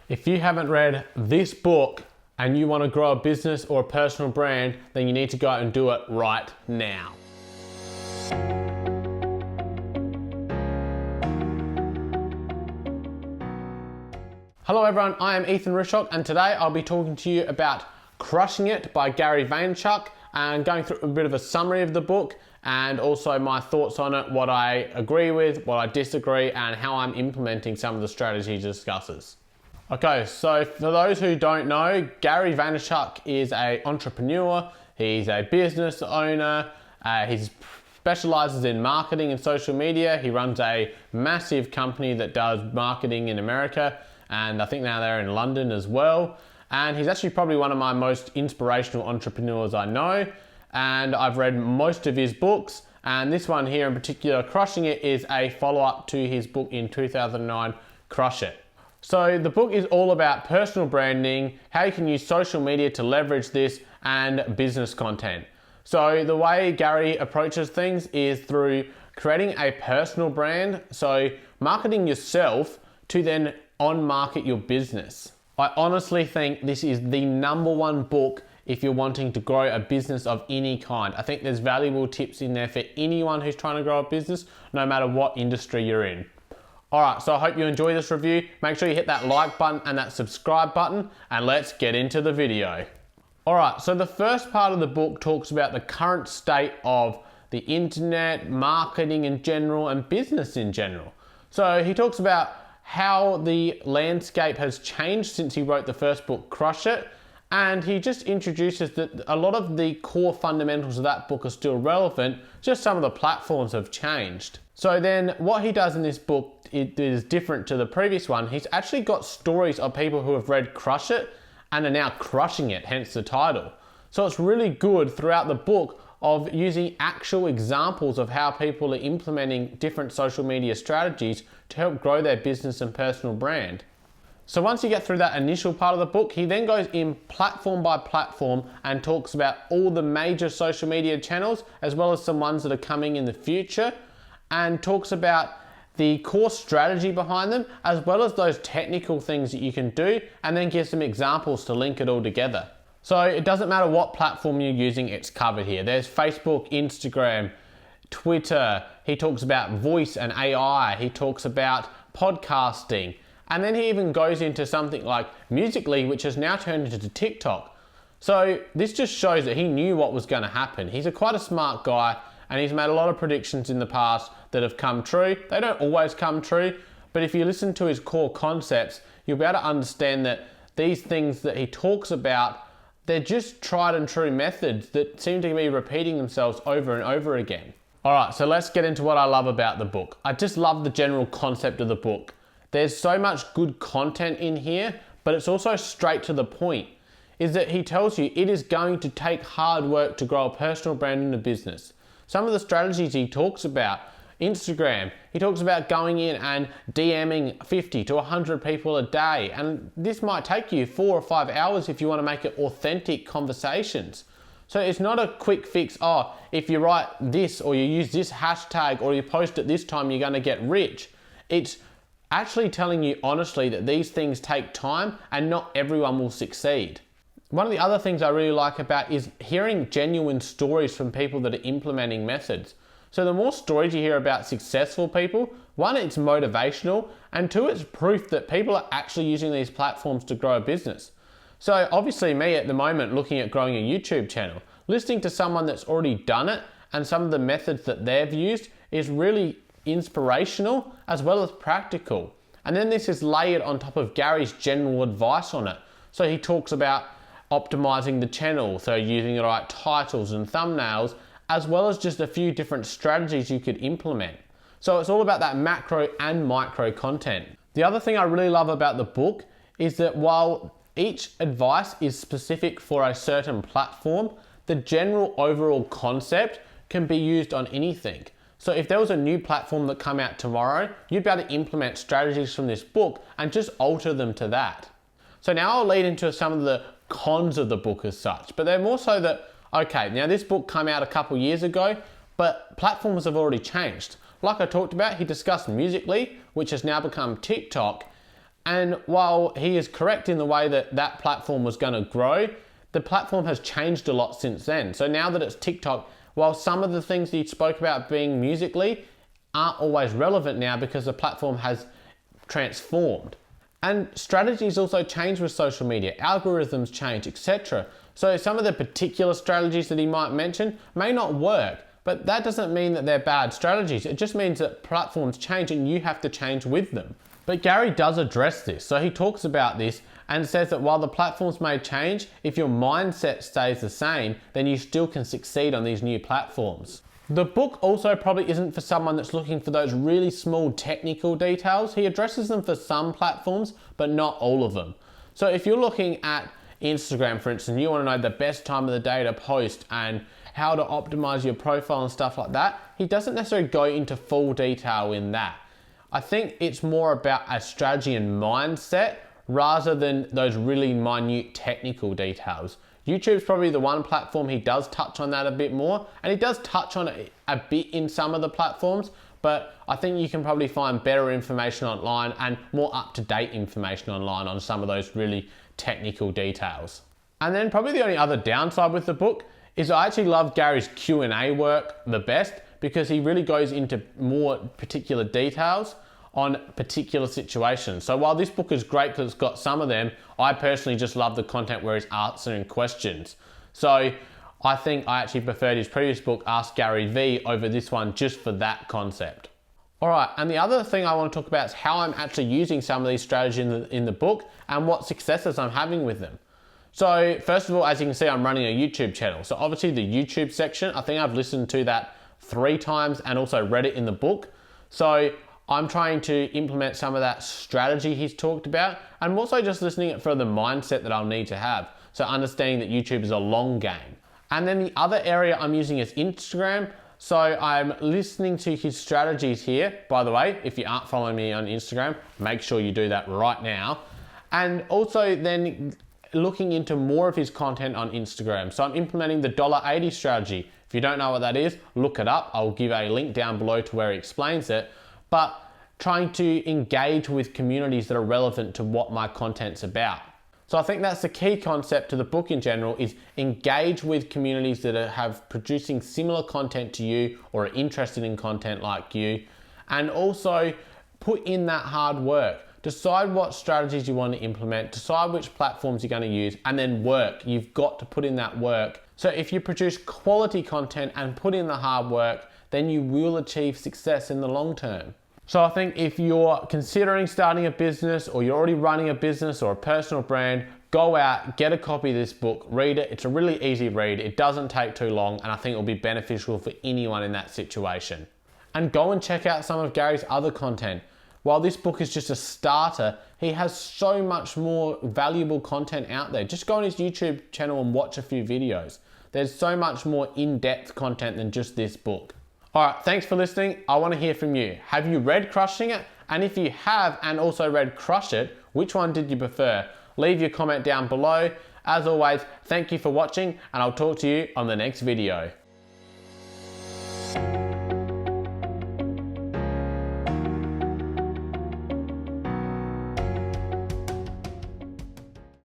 If you haven't read this book and you want to grow a business or a personal brand, then you need to go out and do it right now. Hello everyone, I am Ethan Rushock and today I'll be talking to you about Crushing It by Gary Vaynerchuk and going through a bit of a summary of the book and also my thoughts on it, what I agree with, what I disagree, and how I'm implementing some of the strategies he discusses. Okay, so for those who don't know, Gary Vaynerchuk is an entrepreneur, he's a business owner, he specializes in marketing and social media. He runs a massive company that does marketing in America, and I think now they're in London as well. And he's actually probably one of my most inspirational entrepreneurs I know, and I've read most of his books, and this one here in particular, Crushing It, is a follow-up to his book in 2009, Crush It. So the book is all about personal branding, how you can use social media to leverage this, and business content. So the way Gary approaches things is through creating a personal brand, so marketing yourself to then on-market your business. I honestly think this is the #1 book if you're wanting to grow a business of any kind. I think there's valuable tips in there for anyone who's trying to grow a business, no matter what industry you're in. Alright, so I hope you enjoy this review. Make sure you hit that like button and that subscribe button, and let's get into the video. Alright, so the first part of the book talks about the current state of the internet, marketing in general, and business in general. So he talks about how the landscape has changed since he wrote the first book, Crush It, and he just introduces that a lot of the core fundamentals of that book are still relevant, just some of the platforms have changed. So then what he does in this book, it is different to the previous one. He's actually got stories of people who have read Crush It and are now crushing it, hence the title. So it's really good throughout the book of using actual examples of how people are implementing different social media strategies to help grow their business and personal brand. So once you get through that initial part of the book, he then goes in platform by platform and talks about all the major social media channels, as well as some ones that are coming in the future, and talks about the core strategy behind them, as well as those technical things that you can do, and then gives some examples to link it all together. So it doesn't matter what platform you're using, it's covered here. There's Facebook, Instagram, Twitter. He talks about voice and AI. He talks about podcasting. And then he even goes into something like Musical.ly, which has now turned into TikTok. So this just shows that he knew what was going to happen. He's quite a smart guy, and he's made a lot of predictions in the past that have come true. They don't always come true, but if you listen to his core concepts, you'll be able to understand that these things that he talks about, they're just tried and true methods that seem to be repeating themselves over and over again. All right, so let's get into what I love about the book. I just love the general concept of the book. There's so much good content in here, but it's also straight to the point, is that he tells you it is going to take hard work to grow a personal brand in a business. Some of the strategies he talks about, Instagram, he talks about going in and DMing 50 to 100 people a day, and this might take you 4 or 5 hours if you want to make it authentic conversations. So it's not a quick fix, oh, if you write this or you use this hashtag or you post at this time, you're going to get rich. It's actually telling you honestly that these things take time and not everyone will succeed. One of the other things I really like about is hearing genuine stories from people that are implementing methods. So the more stories you hear about successful people, one, it's motivational, and two, it's proof that people are actually using these platforms to grow a business. So obviously me at the moment looking at growing a YouTube channel, listening to someone that's already done it and some of the methods that they've used is really inspirational as well as practical. And then this is layered on top of Gary's general advice on it. So he talks about optimizing the channel, so using the right titles and thumbnails, as well as just a few different strategies you could implement. So it's all about that macro and micro content. The other thing I really love about the book is that while each advice is specific for a certain platform, the general overall concept can be used on anything. So if there was a new platform that come out tomorrow, you'd be able to implement strategies from this book and just alter them to that. So now I'll lead into some of the cons of the book as such, but they're more so that, okay, now this book came out a couple years ago, but platforms have already changed. Like I talked about, he discussed Musical.ly, which has now become TikTok, And while he is correct in the way that that platform was going to grow, the platform has changed a lot since then. So now that it's TikTok, while some of the things that he spoke about being Musical.ly aren't always relevant now because the platform has transformed. And strategies also change with social media, algorithms change, etc. So some of the particular strategies that he might mention may not work, but that doesn't mean that they're bad strategies. It just means that platforms change and you have to change with them. But Gary does address this. So he talks about this and says that while the platforms may change, if your mindset stays the same, then you still can succeed on these new platforms. The book also probably isn't for someone that's looking for those really small technical details. He addresses them for some platforms, but not all of them. So if you're looking at Instagram, for instance, you want to know the best time of the day to post and how to optimize your profile and stuff like that, he doesn't necessarily go into full detail in that. I think it's more about a strategy and mindset rather than those really minute technical details. YouTube's probably the one platform he does touch on that a bit more, and he does touch on it a bit in some of the platforms, but I think you can probably find better information online and more up-to-date information online on some of those really technical details. And then probably the only other downside with the book is I actually love Gary's Q&A work the best because he really goes into more particular details on particular situations. So while this book is great because it's got some of them, I personally just love the content where he's answering questions. So I think I actually preferred his previous book, Ask Gary V, over this one just for that concept. All right, and the other thing I want to talk about is how I'm actually using some of these strategies in the book and what successes I'm having with them. So first of all, as you can see, I'm running a YouTube channel. So obviously the YouTube section, I think I've listened to that 3 times and also read it in the book. So I'm trying to implement some of that strategy he's talked about. I'm also just listening for the mindset that I'll need to have. So understanding that YouTube is a long game. And then the other area I'm using is Instagram. So I'm listening to his strategies here. By the way, if you aren't following me on Instagram, make sure you do that right now. And also then looking into more of his content on Instagram. So I'm implementing the $1.80 strategy. If you don't know what that is, look it up. I'll give a link down below to where he explains it. But trying to engage with communities that are relevant to what my content's about. So I think that's the key concept to the book in general, is engage with communities that have producing similar content to you or are interested in content like you, and also put in that hard work. Decide what strategies you want to implement, decide which platforms you're going to use, and then work. You've got to put in that work. So if you produce quality content and put in the hard work, then you will achieve success in the long term. So I think if you're considering starting a business or you're already running a business or a personal brand, go out, get a copy of this book, read it. It's a really easy read. It doesn't take too long, and I think it will be beneficial for anyone in that situation. And go and check out some of Gary's other content. While this book is just a starter, he has so much more valuable content out there. Just go on his YouTube channel and watch a few videos. There's so much more in-depth content than just this book. All right, thanks for listening. I want to hear from you. Have you read Crushing It? And if you have and also read Crush It, which one did you prefer? Leave your comment down below. As always, thank you for watching, and I'll talk to you on the next video.